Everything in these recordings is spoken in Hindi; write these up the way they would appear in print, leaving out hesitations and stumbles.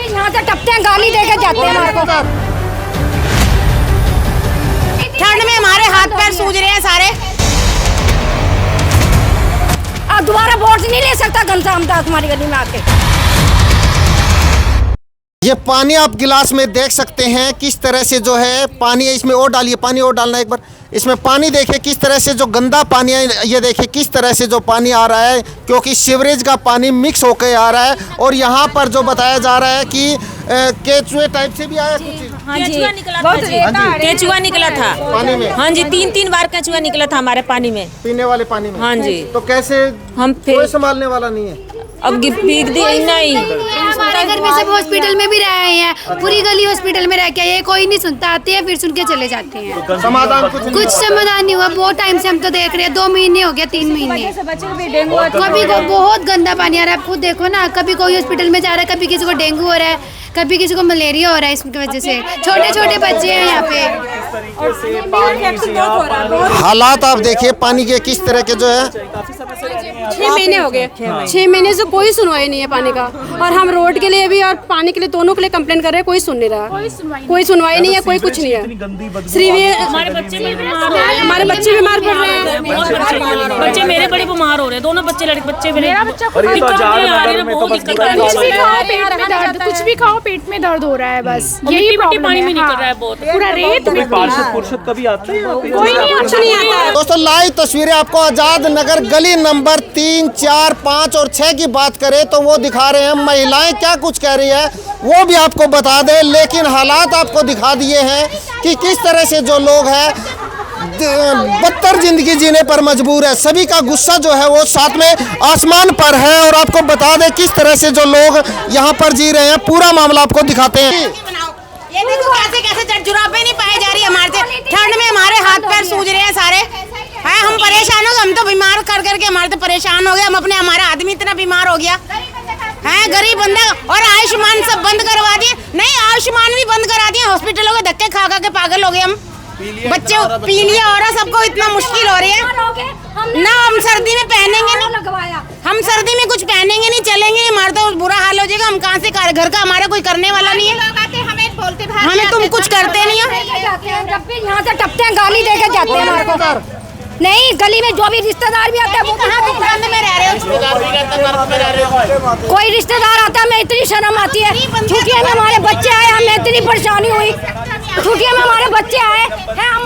यहाँ से टपते हैं, गाली देके जाते हैं हमारे को। ठंड में हमारे हाथ पैर सूज रहे हैं सारे। अब दोबारा वोट नहीं ले सकता घनश्याम दास हमारी गली में आके। ये पानी आप गिलास में देख सकते हैं किस तरह से जो है पानी है, इसमें और डालिए, पानी और डालना एक बार। इसमें पानी देखिए किस तरह से जो गंदा पानी है, ये देखिए किस तरह से जो पानी आ रहा है, क्योंकि सीवरेज का पानी मिक्स होकर आ रहा है। और यहाँ पर जो बताया जा रहा है कि केचुए टाइप से भी आया कुछ। हाँ जी, केचुआ निकला था पानी में। हाँ जी, 3 बार केचुआ निकला था हमारे पानी में, पीने वाले पानी में। हाँ जी। तो कैसे हम कोई संभालने वाला नहीं है। अब पीक दी नहीं। हमारे घर में सब हॉस्पिटल में भी रहे हैं, पूरी गली हॉस्पिटल में रह के ये कोई नहीं सुनता, आते हैं फिर सुन के चले जाते हैं। समाधान कुछ समाधान नहीं हुआ, बहुत टाइम से हम तो देख रहे हैं, 2 महीने हो गए, 3 महीने। कभी बहुत गंदा पानी आ रहा है, आप खुद देखो ना, कभी कोई हॉस्पिटल में जा रहा है, कभी किसी को डेंगू हो रहा है, कभी किसी को मलेरिया हो रहा है इसकी वजह से। छोटे छोटे बच्चे हैं यहाँ पे। हालात आप देखिए पानी के किस तरह के जो है। 6 महीने हो गए, 6 महीने से कोई सुनवाई नहीं है पानी का। और हम रोड के लिए भी और पानी के लिए दोनों के लिए कंप्लेन कर रहे हैं, कोई सुन नहीं रहा, कोई सुनवाई नहीं है, कोई कुछ नहीं है। हमारे बच्चे बीमार पड़ रहे हैं, बच्चे मेरे बड़े बीमार हो रहे हैं, दोनों बच्चे लड़के बच्चे मेरे। कुछ भी खाओ पेट में दर्द हो रहा है, बस यही प्रॉब्लम पानी में है। निकल रहा है बहुत। पूरा रेत मिट्टी। पार्षद कभी आते हैं? कोई नहीं आता। दोस्तों लाइव तस्वीरें आपको आजाद नगर गली नंबर 3, 4, 5 और 6 की बात करें तो वो दिखा रहे हैं। महिलाएं क्या कुछ कह रही है वो भी आपको बता दें, लेकिन हालात आपको दिखा दिए हैं कि किस तरह से जो लोग हैं बदतर जिंदगी जीने पर मजबूर है। सभी का गुस्सा जो है वो साथ में आसमान पर है। और आपको बता दें किस तरह से जो लोग यहाँ पर जी रहे हैं, पूरा मामला आपको दिखाते हैं। ये देखो कैसे कैसे जुराबे नहीं पाई जा रही हमारे से। ठंड में हमारे हाथ पैर सूज रहे हैं सारे। हैं हम परेशान हो गए, हम तो बीमार कर करके हमारे तो परेशान हो गए। हम अपने हमारा आदमी इतना बीमार हो गया है, गरीब बंदा। और आयुष्मान सब बंद करवा दिए। नहीं, आयुष्मान भी बंद करा दिए। हॉस्पिटलों के धक्के खा खा के पागल हो गए हम। बच्चे पीलिया हो रहा, सबको इतना मुश्किल हो रही है ना। हम सर्दी में पहनेंगे नहीं, हम सर्दी में कुछ पहनेंगे नहीं, चलेंगे, हमारा तो बुरा हाल हो जाएगा। हम कहाँ से घर का हमारा कोई करने वाला नहीं है। हमें तुम कुछ करते नहीं हो। यहाँ से टपते हैं, गाली देके जाते हैं हमारे को। नहीं, गली में जो भी रिश्तेदार भी आते हैं वो कहाँ तुम ठंड में रह रहे हो? कोई रिश्तेदार आता है, मैं इतनी शर्म आती है। छुट्टियों में हमारे बच्चे आए, हमें इतनी परेशानी हुई। छुट्टियों में हमारे बच्चे आए हैं।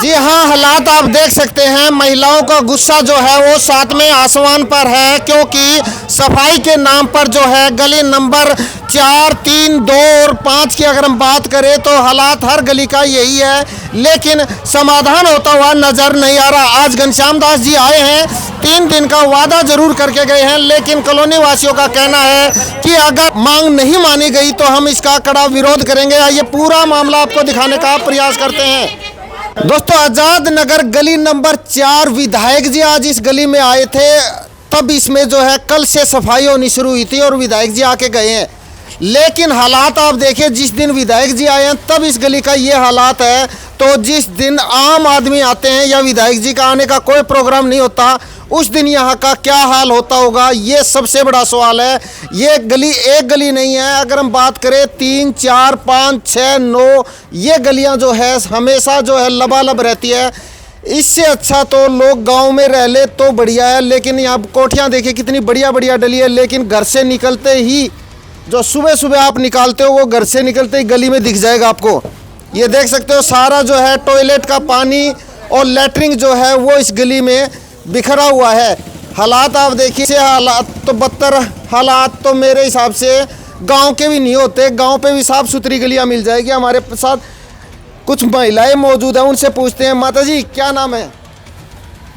जी हाँ, हालात आप देख सकते हैं। महिलाओं का गुस्सा जो है वो साथ में आसमान पर है, क्योंकि सफाई के नाम पर जो है गली नंबर 4, 3, 2 और 5 की अगर हम बात करें तो हालात हर गली का यही है, लेकिन समाधान होता हुआ नजर नहीं आ रहा। आज घनश्याम दास जी आए हैं, 3 दिन का वादा जरूर करके गए हैं, लेकिन कॉलोनी वासियों का कहना है कि अगर मांग नहीं मानी गई तो हम इसका कड़ा विरोध करेंगे। ये पूरा मामला आपको दिखाने का प्रयास करते हैं। दोस्तों आजाद नगर गली नंबर 4 विधायक जी आज इस गली में आए थे, तब इसमें जो है कल से सफाई होनी शुरू हुई थी और विधायक जी आके गए हैं। लेकिन हालात आप देखिए, जिस दिन विधायक जी आए हैं तब इस गली का ये हालात है, तो जिस दिन आम आदमी आते हैं या विधायक जी का आने का कोई प्रोग्राम नहीं होता, उस दिन यहाँ का क्या हाल होता होगा, ये सबसे बड़ा सवाल है। ये गली एक गली नहीं है, अगर हम बात करें 3, 4, 5, 6, 9 ये गलियाँ जो है हमेशा जो है लबालब रहती है। इससे अच्छा तो लोग गांव में रह ले तो बढ़िया है। लेकिन यहाँ कोठियाँ देखिए कितनी बढ़िया बढ़िया डली है, लेकिन घर से निकलते ही जो सुबह सुबह आप निकालते हो वो घर से निकलते ही गली में दिख जाएगा आपको। ये देख सकते हो सारा जो है टॉयलेट का पानी और लैट्रिन जो है वो इस गली में बिखरा हुआ है। हालात आप देखिए, हालात तो बदतर हालात तो मेरे हिसाब से गांव के भी नहीं होते। गांव पे भी साफ़ सुथरी गलियां मिल जाएगी। हमारे साथ कुछ महिलाएं मौजूद हैं, उनसे पूछते हैं। माता जी क्या नाम है?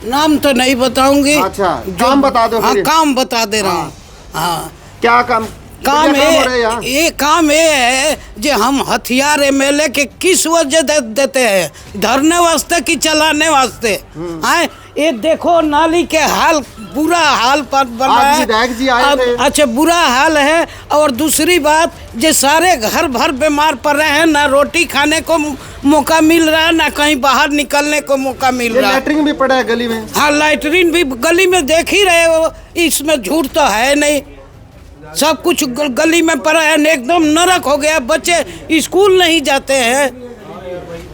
नाम तो नहीं बताऊंगी। अच्छा, काम बता दो। हाँ, काम बता दे रहा हूँ। हाँ, क्या काम? काम ये काम ये है जो हम हथियार MLA के किस वजह देते हैं, धरने वास्ते कि चलाने वास्ते? हाँ, ये देखो नाली के हाल, बुरा हाल पर बना है। विधायक जी आए थे। अच्छा, बुरा हाल है। और दूसरी बात, जो सारे घर भर बीमार पड़ रहे हैं, ना रोटी खाने को मौका मिल रहा है, ना कहीं बाहर निकलने को मौका मिल रहा है। लैट्रिन भी पड़ा है गली में। हाँ, लैट्रिन भी गली में देख ही रहे हो, इसमें झूठ तो है नहीं। सब कुछ गली में पड़ा है, एकदम नरक हो गया। बच्चे स्कूल नहीं जाते हैं,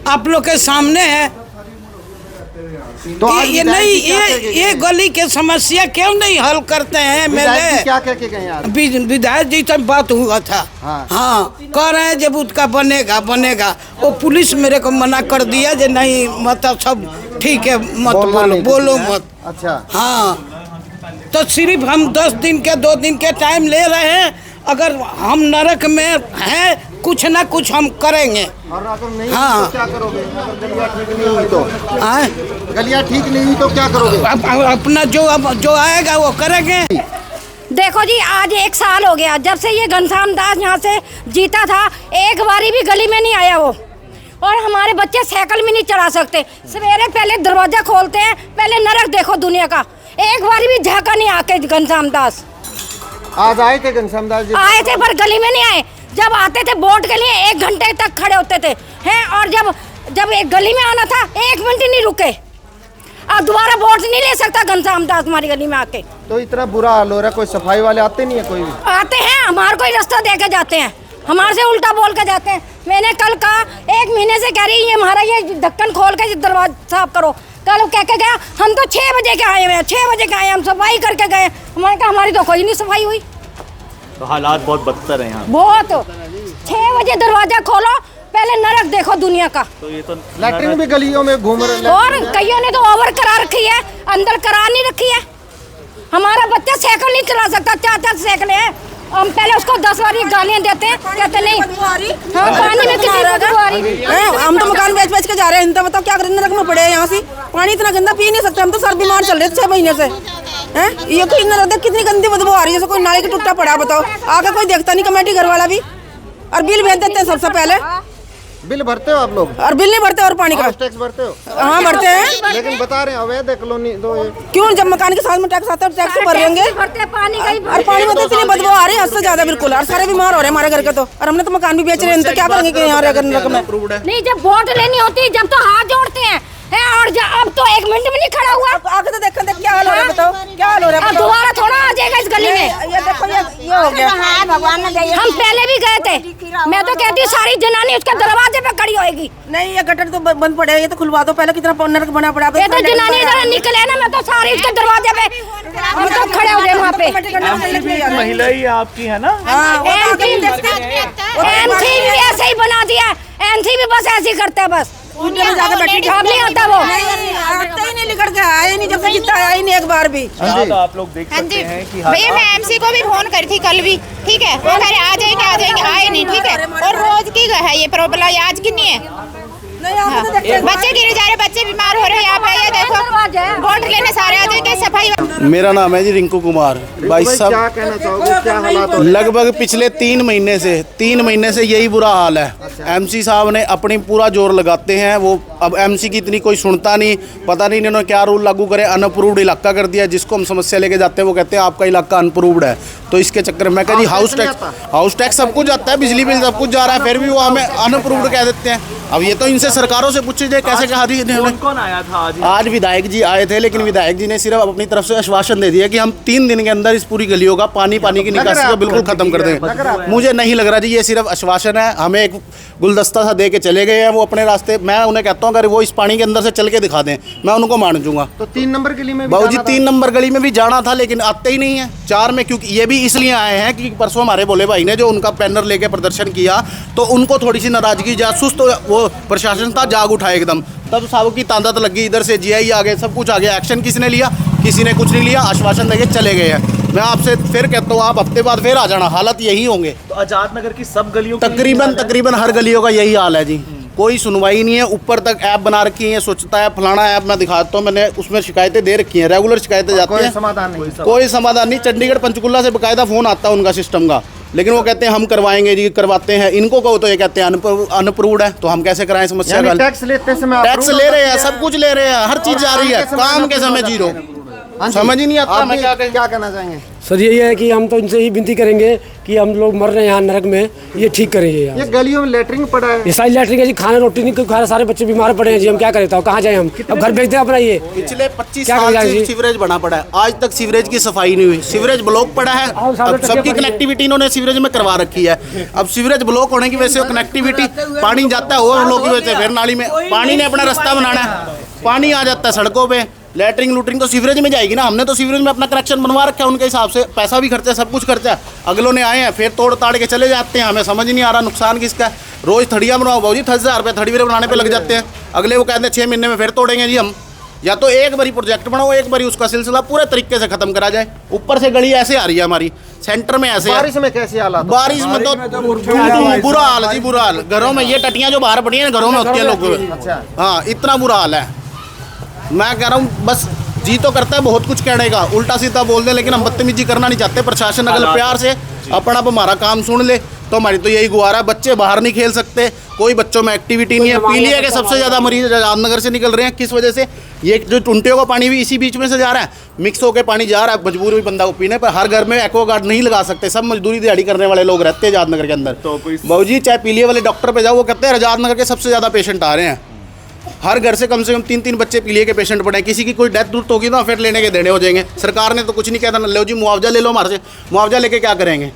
आप लोग के सामने है। तो आज ये विधायक नहीं, जी क्या कह के ये गए? गली के समस्या क्यों नहीं हल करते हैं? विधायक जी मेरे क्या कह के गए आज? विधायक जी से बात हुआ था। हाँ। हाँ, कह रहे हैं जब उसका बनेगा। वो पुलिस मेरे को मना कर दिया जे नहीं, मतलब सब ठीक है, मत बोलो मत। अच्छा। हाँ, तो सिर्फ हम 10 दिन के 2 दिन के टाइम ले रहे हैं। अगर हम नरक में हैं, कुछ ना कुछ हम करेंगे। और अगर नहीं हाँ। तो क्या करोगे? अगर गलियां ठीक नहीं हुई तो? हाँ? गलियां ठीक नहीं हुई तो क्या करोगे? अपना जो आएगा वो करेंगे। देखो जी, आज 1 साल हो गया जब से ये घनश्याम दास यहाँ से जीता था, एक बारी भी गली में नहीं आया वो। और हमारे बच्चे साइकिल भी नहीं चला सकते। सवेरे पहले दरवाजा खोलते हैं, पहले नरक देखो दुनिया का। एक बारी भी झाँका नहीं आके घनश्याम दास। आज आए थे घनश्याम दास जी? आए थे पर गली में नहीं आए। जब आते थे वोट के लिए 1 घंटे तक खड़े होते थे हैं, और जब एक गली में आना था 1 मिनट नहीं रुके। अब दोबारा वोट नहीं ले सकता घनश्याम दास हमारी गली में आके। तो इतना बुरा हाल हो रहा है, कोई सफाई वाले आते नहीं है? कोई भी आते हैं, हमारे कोई रास्ता दे के जाते हैं, हमारे से उल्टा बोल के जाते हैं। मैंने कल कहा, 1 महीने से कह रही है हमारा ये ढक्कन खोल के दरवाजा साफ करो। कल कह के गया, हम तो 6 बजे के आए हुए हैं, 6 बजे के आए, हम सफाई करके गए। हमारे कहा हमारी तो कोई नहीं सफाई हुई। तो हालात बहुत बदतर हैं यहाँ। बहुत। 6 बजे दरवाजा खोलो, पहले नरक देखो दुनिया का। तो ये तो लैट्रिन भी गलियों में घूम रहे हैं। और कईयों ने तो ओवर करा रखी है, अंदर करा नहीं रखी है। हमारा बच्चा साइकिल नहीं चला सकता, 4 साइकिल है। हम पहले उसको 10 बार गालियां देते हैं, कहते नहीं। हाँ, पानी में कितनी बदबू आ रही है। हम तो मकान बेच के जा रहे हैं, इनका बताओ क्या करें, नरक में पड़े हैं यहाँ से। पानी इतना गंदा पी नहीं सकते हम, तो सर बीमार चल रहे 6 महीने से हैं। ये कोई नरक देख कितनी गंदी बदबू आ रही है, जैसे कोई नाली का टुकड़ा पड़ा। बताओ, आगे कोई देखता नहीं, कमेटी घर वाला भी। और बिल भेज देते हैं सबसे पहले। बिल भरते हो आप लोग? और बिल नहीं भरते, और पानी का हाउस टैक्स भरते हो? हाँ भरते हैं, लेकिन बता रहे हैं अवैध कॉलोनी। तो क्यों? जब मकान के साथ में टैक्स आता है, टैक्स तो भर लेंगे। पानी का ही और पानी में तो इतनी बदबू आ रही है, हद से ज्यादा बिल्कुल। और सारे बीमार हो रहे हैं हमारे घर के तो। और हमने तो मकान भी बेच रहे हैं, तो क्या करेंगे कि यहाँ रहकर नरक में? नहीं, जब वोट लेनी होती जब तो हाथ जोड़ते हैं और अब तो 1 मिनट भी नहीं खड़ा हुआ। आगे तो देखो क्या हाल हो रहा है, बताओ क्या हाल हो रहा है। अब दोबारा थोड़ा आ जाएगा इस गली में। ये देखो, ये हो गया। हम पहले भी गए थे, मैं तो कहती हूँ सारी जनानी उसके दरवाजे पे खड़ी होएगी। नहीं, ये गटर तो बंद पड़े हैं, ये तो खुलवा दो पहले। कितना नरक बना पड़ा। ये तो जनानी इधर निकले ना, मैं तो सारी उसके दरवाजे पे हम तो खड़े हो गए वहाँ पे। महिला ही आपकी है ना? एमसी भी ऐसे ही बना दिया, एमसी भी बस ऐसे ही करते हैं बस। अब नहीं आता वो, आता ही नहीं, निकल के आया नहीं, जब से जितना आया ही नहीं एक बार भी। तो आप लोग देख सकते हैं कि भैया मैं एमसी को भी फोन करी थी कल भी, ठीक है, वो कह रहे आ जाएंगे, आए नहीं, ठीक है। और रोज की है ये प्रॉब्लम, आज की नहीं है। बच्चे गिर जा रहे, बच्चे बीमार हो रहे हैं। यहाँ पे ये देखो, वोट लेने सारे आ जाएंगे। सफाई। मेरा नाम है जी रिंकू कुमार। भाई साहब, क्या कहना चाहोगे, क्या हालात हो? लगभग पिछले 3 महीने से यही बुरा हाल है। एमसी साहब ने अपनी पूरा जोर लगाते हैं, वो अब एमसी की इतनी कोई सुनता नहीं। पता नहीं इन्होंने क्या रूल लागू करे, अनअप्रूव्ड इलाका कर दिया। जिसको हम समस्या लेके जाते हैं वो कहते हैं आपका इलाका अनअप्रूव्ड है। तो इसके चक्कर में कह जी हाउस टैक्स सब कुछ आता है, बिजली बिल सब कुछ जा रहा है, फिर भी वो हमें अनअप्रूव्ड कह देते हैं। अब ये तो इनसे सरकारों से पूछे जाए कैसे कहा दी। कौन आया था आज विधायक जी आए थे, लेकिन विधायक जी ने सिर्फ अपनी तरफ से आश्वासन दे दिया कि हम 3 दिन के अंदर इस पूरी गलियों का पानी की निकासी को बिल्कुल खत्म कर देंगे। मुझे नहीं लग रहा जी, ये सिर्फ आश्वासन है। हमें एक गुलदस्ता सा दे के चले गए हैं वो अपने रास्ते। मैं उन्हें कहता हूँ अगर वो इस पानी के अंदर से चल के दिखा दें, मैं उनको मान दूंगा। तो 3 नंबर गली में बाबू जी 3 नंबर गली में भी जाना था, लेकिन आते ही नहीं है 4 में। क्योंकि ये भी इसलिए आए हैं कि परसों हमारे भोले भाई ने जो उनका बैनर लेके प्रदर्शन किया, तो उनको थोड़ी सी नाराजगी जासूस, तो वो प्रशासन था जाग उठा एकदम। तब साहब की तांदत लगी, इधर से जीआई आ गए, सब कुछ आ गया। एक्शन किसने लिया? किसी ने कुछ नहीं लिया, आश्वासन देके चले गए हैं। मैं आपसे फिर कहता हूँ आप हफ्ते बाद फिर आ जाना, हालत यही होंगे। तो आजाद नगर की सब गलियों तकरीबन हर गलियों का यही हाल है जी। कोई सुनवाई नहीं है। ऊपर तक ऐप बना रखी है, स्वच्छता ऐप, फलाना ऐप मैं दिखाता हूँ, मैंने उसमें शिकायतें दे रखी हैं, रेगुलर शिकायतें जाती हैं, कोई समाधान नहीं। चंडीगढ़ पंचकुला से बाकायदा फ़ोन आता है उनका सिस्टम का, लेकिन वो कहते हैं हम करवाएंगे जी, करवाते हैं। इनको कहो तो ये कहते हैं अनअप्रूव्ड है, तो हम कैसे कराएं समस्या का? टैक्स लेते समय टैक्स ले रहे हैं, सब कुछ ले रहे हैं, हर चीज़ जा रही है, काम के समय 0। समझ ही नहीं आता मैं क्या कहें। क्या कहना चाहेंगे? सर यही है कि हम तो इनसे ही विनती करेंगे कि हम लोग मर रहे हैं यहाँ नरक में, ये ठीक करेंगे यार। ये गलियों में लेटरिन पड़ा है, ये सारी लेटरिन है जी, खाना रोटी नहीं खा रहे, सारे बच्चे बीमार पड़े हैं जी। हम क्या करें, तो कहाँ जाए हम? अब घर भेजते हैं अपना। ये पिछले 25 साल से सीवरेज बना पड़ा है, आज तक सीवरेज की सफाई नहीं हुई। सीवरेज ब्लॉक पड़ा है, अब सबकी कनेक्टिविटी इन्होंने सीवरेज में करवा रखी है। अब सीवरेज ब्लॉक होने की वजह से कनेक्टिविटी, पानी जाता है ओवरफ्लो की वजह से, फिर नाली में पानी ने अपना रास्ता बनाना है, पानी आ जाता है सड़कों पे। लेटरिंग लूटरिंग तो सीवरेज में जाएगी ना। हमने तो सीवरेज में अपना कनेक्शन बनवा रखा है, उनके हिसाब से पैसा भी खर्चा है, सब कुछ खर्चा है। अगलों ने आए हैं फिर तोड़ ताड़ के चले जाते हैं, हमें समझ नहीं आ रहा नुकसान किसका है। रोज थड़ियाँ बनवाओ भाजी, 10,000 रुपये थड़ी बनाने पे लग जाते हैं। अगले वो कहते हैं 6 महीने में फिर तोड़ेंगे जी हम। या तो एक बारी प्रोजेक्ट बनाओ, एक बारी उसका सिलसिला पूरे तरीके से खत्म करा जाए। ऊपर से गली ऐसे आ रही है हमारी, सेंटर में ऐसे। बारिश में कैसे हालात? बारिश में तो बुरा हाल है जी, बुरा हाल। घरों में ये टटियाँ जो बाहर पड़ी हैं घरों में होती है लोग, हाँ इतना बुरा हाल है। मैं कह रहा हूँ बस जी तो करता है बहुत कुछ कहने का, उल्टा सीधा बोल दे, लेकिन हम बदतमीजी करना नहीं चाहते। प्रशासन अगर प्यार से अपना हमारा काम सुन ले तो हमारी तो यही गुहार है। बच्चे बाहर नहीं खेल सकते, कोई बच्चों में एक्टिविटी नहीं है। पीलिया के सबसे ज़्यादा मरीज आजादनगर से निकल रहे हैं, किस वजह से? ये जो टुंटियों का पानी भी इसी बीच में से जा रहा है, मिक्स होकर पानी जा रहा है, मजबूर भी बंदा को पीने पर। हर घर में एक्वागार्ड नहीं लगा सकते, सब मजदूरी दिहाड़ी करने वाले लोग रहते हैं आजादनगर के अंदर। तो बाबूजी चाहे पीलिया वाले डॉक्टर पे जाओ, वो कहते हैं आजादनगर के सबसे ज़्यादा पेशेंट आ रहे हैं। हर घर से कम 3-3 बच्चे पीलिया के पेशेंट पड़े हैं। किसी की कोई डेथ दूर होगी ना फिर लेने के देने हो जाएंगे। सरकार ने तो कुछ नहीं कहता, लो जी मुआवजा ले लो हमारे से। मुआवजा लेके क्या करेंगे?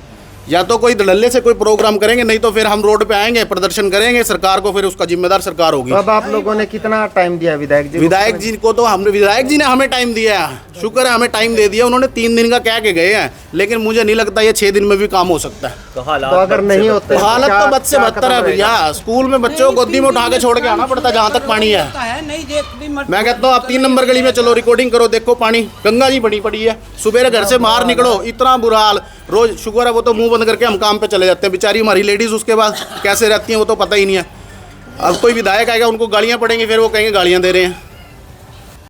या तो कोई धड़ल्ले से कोई प्रोग्राम करेंगे, नहीं तो फिर हम रोड पे आएंगे, प्रदर्शन करेंगे। सरकार को फिर उसका जिम्मेदार सरकार होगी। अब आप लोगों ने कितना टाइम दिया विधायक जी? विधायक जी को तो हमने, विधायक जी ने हमें टाइम दिया है, शुक्र है हमें टाइम दे दिया। उन्होंने 3 दिन का कह के गए हैं, लेकिन मुझे नहीं लगता ये 6 दिन में भी काम हो सकता है। तो अगर नहीं होते हालत तो बद से बदतर है भैया। स्कूल में बच्चों को गोदी में उठा के छोड़ के आना पड़ता है जहाँ तक पानी है। मैं कहता हूँ आप 3 नंबर गली में चलो, रिकॉर्डिंग करो, देखो पानी गंगा जी बड़ी पड़ी है। सुबह घर से बाहर निकलो, इतना बुरा हाल। रोज शुक्र है वो तो मुंह बंद करके हम काम पे चले जाते हैं। बेचारी हमारी लेडीज उसके बाद कैसे रहती हैं वो तो पता ही नहीं है। अब कोई विधायक आएगा उनको गालियाँ पड़ेंगी, फिर वो कहेंगे गालियाँ दे रहे हैं।